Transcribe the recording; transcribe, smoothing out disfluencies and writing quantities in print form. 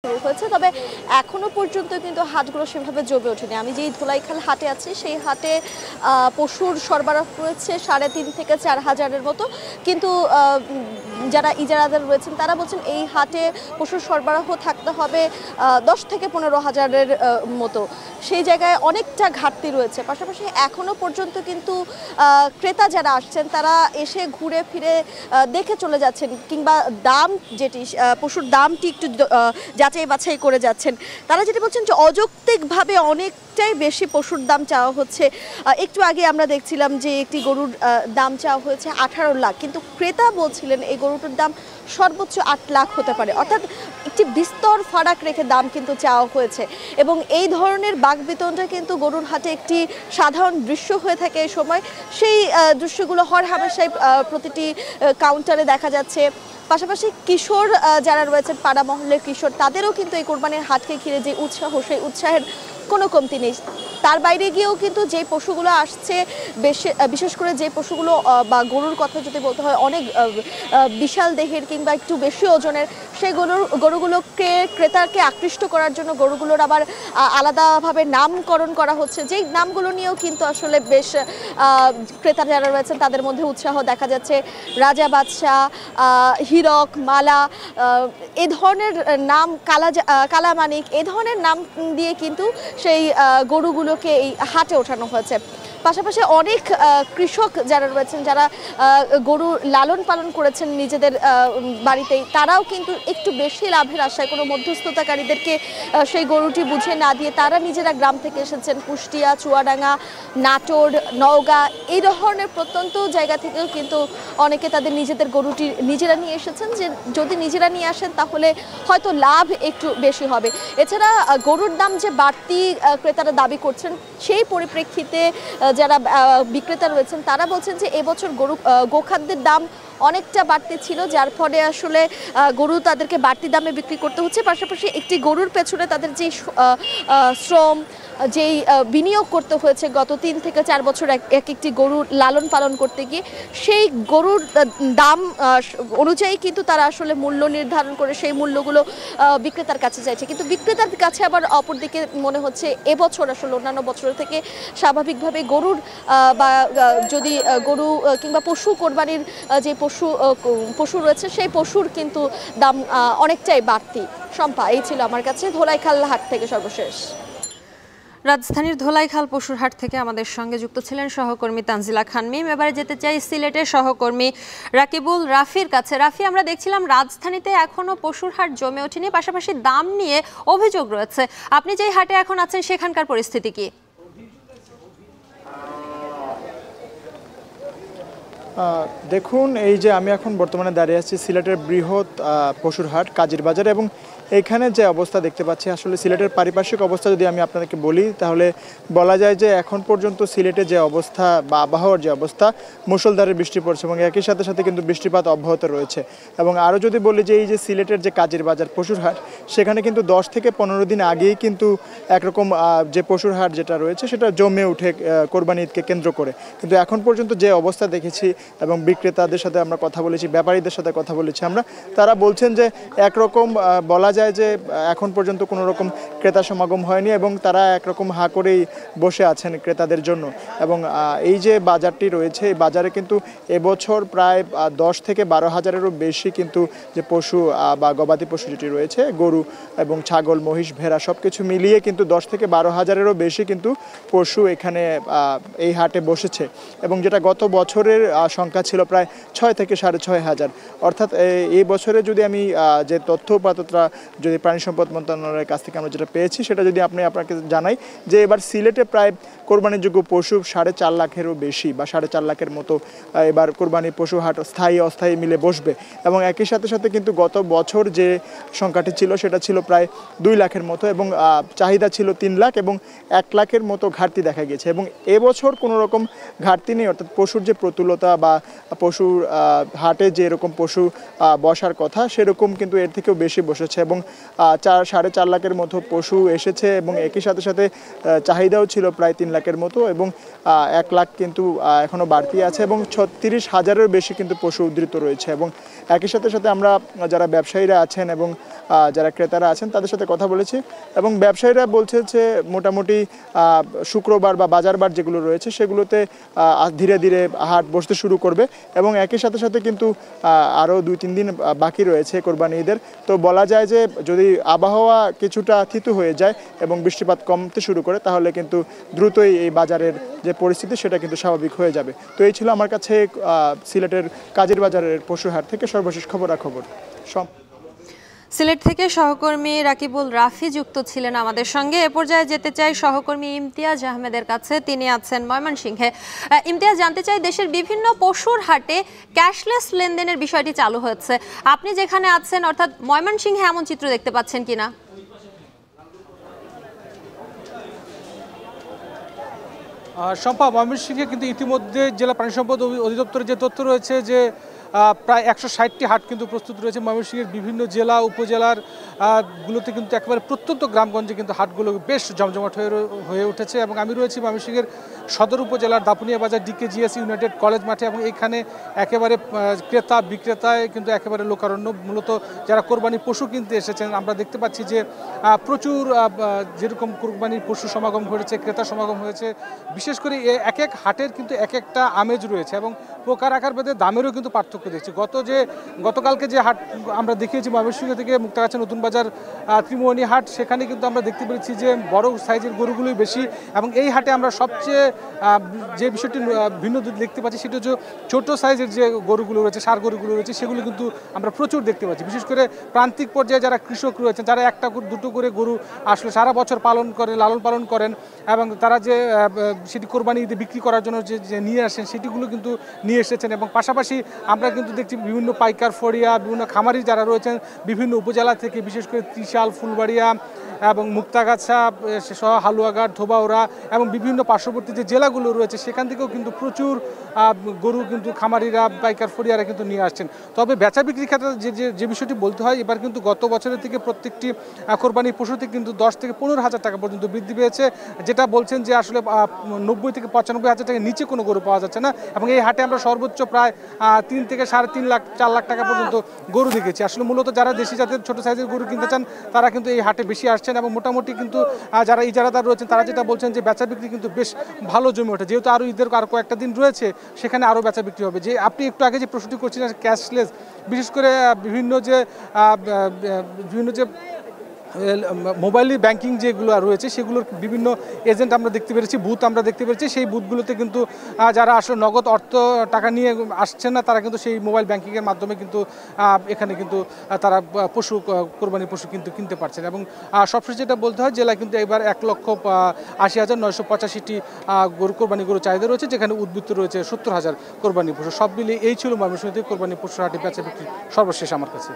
শুরু হয়েছে, তবে এখনো পর্যন্ত কিন্তু হাটগুলো সেভাবে জমে ওঠেনি। আমি যেই ধোলাইখাল হাটে আছি সেই হাটে পশুর সরবরাহ রয়েছে ৩.৫ থেকে ৪ হাজারের মতো, কিন্তু যারা ইজারাদার রয়েছেন তারা বলছেন এই হাটে পশুর সরবরাহ থাকতে হবে ১০ থেকে ১৫ হাজারের মতো। সেই জায়গায় অনেকটা ঘাটতি রয়েছে। পাশাপাশি এখনো পর্যন্ত কিন্তু ক্রেতা যারা আসছেন তারা এসে ঘুরে ফিরে দেখে চলে যাচ্ছেন, কিংবা দাম যেটি পশুর দামটি একটু যাচাই বাছাই করে যাচ্ছেন। তারা যেটি বলছেন যে অযৌক্তিকভাবে অনেকটাই বেশি পশুর দাম চাওয়া হচ্ছে। একটু আগে আমরা দেখছিলাম যে একটি গরুর দাম চাওয়া হয়েছে ১৮ লাখ, কিন্তু ক্রেতা বলছিলেন এই গরুটার দাম সর্বোচ্চ ৮ লাখ হতে পারে। অর্থাৎ একটি বিস্তর ফারাক রেখে দাম কিন্তু চাওয়া হয়েছে, এবং এই ধরনের বাকবিতণ্ডা কিন্তু গরুর হাটে একটি সাধারণ দৃশ্য হয়ে থাকে এই সময়। সেই দৃশ্যগুলো হরহামেশাই প্রতিটি কাউন্টারে দেখা যাচ্ছে। পাশাপাশি কিশোর যারা রয়েছেন, পাড়া মহল্লের কিশোর, তাদেরও কিন্তু এই কোরবানির হাটকে ঘিরে যে উৎসাহ, সেই উৎসাহের কোনো কমতি নেই। তার বাইরে গিয়েও কিন্তু যে পশুগুলো আসছে, বিশেষ করে যে পশুগুলো বা গরুর কথা যদি বলতে হয় অনেক বিশাল দেহের কিংবা একটু বেশি ওজনের, সেই গরুগুলোকে ক্রেতাকে আকৃষ্ট করার জন্য গরুগুলোর আবার আলাদাভাবে নামকরণ করা হচ্ছে, যেই নামগুলো নিয়েও কিন্তু আসলে বেশ ক্রেতা যারা রয়েছেন তাদের মধ্যে উৎসাহ দেখা যাচ্ছে। রাজা বাদশাহ, হীরক, মালা, এ ধরনের নাম, কালামানিক, এ ধরনের নাম দিয়ে কিন্তু সেই গরুগুলোকে এই হাটে ওঠানো হয়েছে। পাশাপাশি অনেক কৃষক যারা রয়েছেন, যারা গরু লালন পালন করেছেন নিজেদের বাড়িতেই, তারাও কিন্তু একটু বেশি লাভের আশায় কোনো মধ্যস্থতাকারীদেরকে সেই গরুটি বুঝে না দিয়ে তারা নিজেরা গ্রাম থেকে এসেছেন। কুষ্টিয়া, চুয়াডাঙ্গা, নাটোর, নওগাঁ, এই ধরনের প্রত্যন্ত জায়গা থেকেও কিন্তু অনেকে তাদের নিজেদের গরুটি নিজেরা নিয়ে এসেছেন, যে যদি নিজেরা নিয়ে আসেন তাহলে হয়তো লাভ একটু বেশি হবে। এছাড়া গরুর দাম যে বাড়তি ক্রেতারা দাবি করছেন, সেই পরিপ্রেক্ষিতে যারা বিক্রেতা রয়েছেন তারা বলছেন যে এবছর গোখাদ্যের দাম অনেকটা বাড়তি ছিল, যার ফলে আসলে গরু তাদেরকে বাড়তি দামে বিক্রি করতে হচ্ছে। পাশাপাশি একটি গরুর পেছনে তাদের যে শ্রম, যেই বিনিয়োগ করতে হয়েছে গত ৩ থেকে ৪ বছর একটি গরুর লালন পালন করতে গিয়ে, সেই গরুর দাম অনুযায়ী কিন্তু তারা আসলে মূল্য নির্ধারণ করে সেই মূল্যগুলো বিক্রেতার কাছে চাইছে। কিন্তু বিক্রেতার কাছে আবার অপরদিকে মনে হচ্ছে এবছর আসলে অন্যান্য বছরের থেকে স্বাভাবিকভাবে গরুর বা যদি গরু কিংবা পশু কোরবানির যে পশু রয়েছে সেই পশুর কিন্তু দাম অনেকটাই বাড়তি। শম্পা, এই ছিল আমার কাছে ধোলাইখাল হাট থেকে সর্বশেষ। রাজধানীর ধোলাইখাল পশুর হাট থেকে আমাদের সঙ্গে যুক্ত ছিলেন সহকর্মী তানজিলা খান মিম। এবারে যেতে চাই সিলেটের সহকর্মী রাকিবুল রাফির কাছে। রাফি, আমরা দেখছিলাম রাজধানীতে এখনো পশুর হাট জমে ওঠেনি, পাশাপাশি দাম নিয়ে অভিযোগ রয়েছে। আপনি যেই হাটে এখন আছেন সেখানকার পরিস্থিতি কি? দেখুন, এই যে আমি এখন বর্তমানে দাঁড়িয়ে আছি সিলেটের বৃহৎ পশুর হাট কাজীর বাজারে, এবং এখানে যে অবস্থা দেখতে পাচ্ছি, আসলে সিলেটের পারিপার্শ্বিক অবস্থা যদি আমি আপনাদেরকে বলি তাহলে বলা যায় যে এখন পর্যন্ত সিলেটে যে অবস্থা বা আবহাওয়ার যে অবস্থা, মুষলধারে বৃষ্টি পড়ছে এবং একই সাথে সাথে কিন্তু বৃষ্টিপাত অব্যাহত রয়েছে। এবং আরও যদি বলি যে এই যে সিলেটের যে কাজীর বাজার পশুর হাট, সেখানে কিন্তু ১০ থেকে ১৫ দিন আগেই কিন্তু একরকম যে পশুর হাট যেটা রয়েছে সেটা জমে উঠে কোরবানি ঈদকে কেন্দ্র করে। কিন্তু এখন পর্যন্ত যে অবস্থা দেখেছি এবং বিক্রেতাদের সাথে আমরা কথা বলেছি, ব্যাপারীদের সাথে কথা বলেছি আমরা, তারা বলছেন যে একরকম বলা যায় যে এখন পর্যন্ত কোনো রকম ক্রেতা সমাগম হয়নি এবং তারা একরকম হা করেই বসে আছেন ক্রেতাদের জন্য। এবং এই যে বাজারটি রয়েছে, এই বাজারে কিন্তু এবছর প্রায় ১০ থেকে ১২ হাজারেরও বেশি কিন্তু যে পশু বা গবাদি পশু যেটি রয়েছে, গরু এবং ছাগল, মহিষ, ভেড়া সব কিছু মিলিয়ে কিন্তু ১০ থেকে ১২ হাজারেরও বেশি কিন্তু পশু এখানে এই হাটে বসেছে। এবং যেটা গত বছরের সংখ্যা ছিল প্রায় ৬ থেকে ৬.৫ হাজার। অর্থাৎ এই বছরে যদি আমি যে তথ্য উপাত্তটা যদি প্রাণী সম্পদ মন্ত্রণালয়ের কাছ থেকে আমরা যেটা পেয়েছি সেটা যদি আপনাকে জানাই, যে এবার সিলেটে প্রায় কোরবানিযোগ্য পশু ৪.৫ লাখেরও বেশি বা ৪.৫ লাখের মতো এবার কোরবানি পশু হাট স্থায়ী অস্থায়ী মিলে বসবে। এবং একই সাথে সাথে কিন্তু গত বছর যে সংখ্যাটি ছিল সেটা ছিল প্রায় ২ লাখের মতো, এবং চাহিদা ছিল ৩ লাখ, এবং ১ লাখের মতো ঘাটতি দেখা গেছে। এবং এবছর কোনো রকম ঘাটতি নেই, অর্থাৎ পশুর যে প্রতুলতা বা পশুর হাটে যে এরকম পশু বসার কথা সেরকম কিন্তু এর থেকেও বেশি বসেছে। এবং এবং 4.5 লাখের মতো পশু এসেছে এবং একই সাথে সাথে চাহিদাও ছিল প্রায় 3 লাখের মতো এবং 1 লাখ কিন্তু এখনও বাড়তি আছে এবং 36,000-এর বেশি কিন্তু পশু উদ্ধৃত রয়েছে। এবং একই সাথে সাথে আমরা যারা ব্যবসায়ীরা আছেন এবং যারা ক্রেতারা আছেন তাদের সাথে কথা বলেছি এবং ব্যবসায়ীরা বলছে যে মোটামুটি শুক্রবার বা বাজারবার যেগুলো রয়েছে সেগুলোতে ধীরে ধীরে হাট বসতে শুরু করবে এবং একই সাথে সাথে কিন্তু আরও 2-3 দিন বাকি রয়েছে কোরবানি ঈদের। তো বলা যায় যে যদি আবহাওয়া কিছুটা থিতু হয়ে যায় এবং বৃষ্টিপাত কমতে শুরু করে তাহলে কিন্তু দ্রুতই এই বাজারের যে পরিস্থিতি সেটা কিন্তু স্বাভাবিক হয়ে যাবে। তো এই ছিল আমার কাছে সিলেটের কাজের বাজারের পশুর হাট থেকে সর্বশেষ খবরাখবর। সিলেট থেকে সহকর্মী রাকিবুল রাফি যুক্ত ছিলেন আমাদের সঙ্গে। এ পর্যায়ে যেতে চাই সহকর্মী ইমতিয়াজ আহমেদের কাছে, তিনি আছেন ময়মনসিংহে। ইমতিয়াজ, জানতে চাই দেশের বিভিন্ন পশুর হাটে ক্যাশলেস লেনদেনের বিষয়টি চালু হয়েছে, আপনি যেখানে আছেন অর্থাৎ ময়মনসিংহে এমন চিত্র দেখতে পাচ্ছেন কিনা? শম্পা, ময়মনসিংহে কিন্তু ইতিমধ্যে জেলা প্রাণী সম্পদ অধিদপ্তরের যে তথ্য রয়েছে যে প্রায় 160টি হাট কিন্তু প্রস্তুত রয়েছে। ময়মনসিংহের বিভিন্ন জেলা উপজেলার গুলোতে কিন্তু একেবারে প্রত্যন্ত গ্রামগঞ্জে কিন্তু হাটগুলো বেশ জমজমাট হয়ে উঠেছে এবং আমি রয়েছি ময়মনসিংহের সদর উপজেলার দাপুনিয়া বাজার DKGS ইউনাইটেড কলেজ মাঠে এবং এখানে একেবারে ক্রেতা বিক্রেতায় কিন্তু একেবারে লোকারণ্য। মূলত যারা কোরবানি পশু কিনতে এসেছেন আমরা দেখতে পাচ্ছি যে প্রচুর যেরকম কোরবানির পশু সমাগম হয়েছে, ক্রেতা সমাগম হয়েছে। বিশেষ করে এক এক হাটের কিন্তু এক একটা আমেজ রয়েছে এবং প্রকার আকার ভেদে দামেরও কিন্তু পার্থক্য দেখছি। গতকালকে যে হাট আমরা দেখিয়েছি ময়মনসিংহ থেকে মুক্তাগাছা নতুন বাজার ত্রিমোহনী হাট, সেখানে কিন্তু আমরা দেখতে পেরেছি যে বড় সাইজের গরুগুলোই বেশি এবং এই হাটে আমরা সবচেয়ে যে বিষয়টি ভিন্ন দেখতে পাচ্ছি সেটা হচ্ছে ছোটো সাইজের যে গরুগুলো রয়েছে, ষাঁড় গরুগুলো রয়েছে, সেগুলো কিন্তু আমরা প্রচুর দেখতে পাচ্ছি। বিশেষ করে প্রান্তিক পর্যায়ে যারা কৃষক রয়েছেন, যারা একটা দুটো করে গরু আসলে সারা বছর লালন পালন করেন এবং তারা যে সেটি কোরবানি ঈদে বিক্রি করার জন্য যে নিয়ে আসেন সেটিগুলো কিন্তু নিয়ে এসেছেন। এবং পাশাপাশি আমরা কিন্তু দেখছি বিভিন্ন পাইকার ফড়িয়া, বিভিন্ন খামারি যারা রয়েছেন বিভিন্ন উপজেলা থেকে, বিশেষ করে ত্রিশাল, ফুলবাড়িয়া এবং মুক্তাগাছা সহ হালুয়াঘাট, ধোবাউড়া এবং বিভিন্ন পার্শ্ববর্তী যে জেলাগুলো রয়েছে সেখান থেকেও কিন্তু প্রচুর গরু কিন্তু খামারিরা, পাইকার ফড়িয়ারা কিন্তু নিয়ে আসছেন। তবে বেচা বিক্রির ক্ষেত্রে যে বিষয়টি বলতে হয়, এবার কিন্তু গত বছরের থেকে প্রত্যেকটি কোরবানি পশুতে কিন্তু 10 থেকে 15,000 টাকা পর্যন্ত বৃদ্ধি পেয়েছে, যেটা বলছেন যে আসলে 90 থেকে 95,000 টাকার নিচে কোনো গরু পাওয়া যাচ্ছে না। এবং এই হাটে আমরা সর্বোচ্চ প্রায় 3 থেকে 3.5 লাখ 4 লাখ টাকা পর্যন্ত গরু দেখেছি। আসলে মূলত যারা দেশি জাতের ছোট সাইজের গরু কিনতে চান তারা কিন্তু এই হাটে বেশি আসছেন এবং মোটামুটি কিন্তু যারা ইজারাদার রয়েছেন তারা যেটা বলছেন যে বেচা বিক্রি কিন্তু বেশ ভালো জমে ওঠে, যেহেতু আরও ঈদের আর কয়েকটা দিন রয়েছে সেখানে আরও বেচা বিক্রি হবে। যে আপনি একটু আগে যে প্রশ্নটি করছিলেন ক্যাশলেস, বিশেষ করে বিভিন্ন যে মোবাইল ব্যাংকিং যেগুলো রয়েছে সেগুলোর বিভিন্ন এজেন্ট আমরা দেখতে পেরেছি, বুথ আমরা দেখতে পেরেছি। সেই বুথগুলোতে কিন্তু যারা আসলে নগদ টাকা নিয়ে আসছেন না তারা কিন্তু সেই মোবাইল ব্যাংকিংয়ের মাধ্যমে কিন্তু এখানে কিন্তু তারা কোরবানির পশু কিন্তু কিনতে পারছেন। এবং সবশেষ যেটা বলতে হয়, জেলায় কিন্তু এবার 1,80,985টি কোরবানি গরু চাহিদা রয়েছে, যেখানে উদ্বৃত্ত রয়েছে 70,000 কোরবানি পশু। সব মিলিয়ে এই ছিল ময়মনসিংহ থেকে কোরবানি পশুর হাটে বেচা বিক্রি সর্বশেষ আমার কাছে।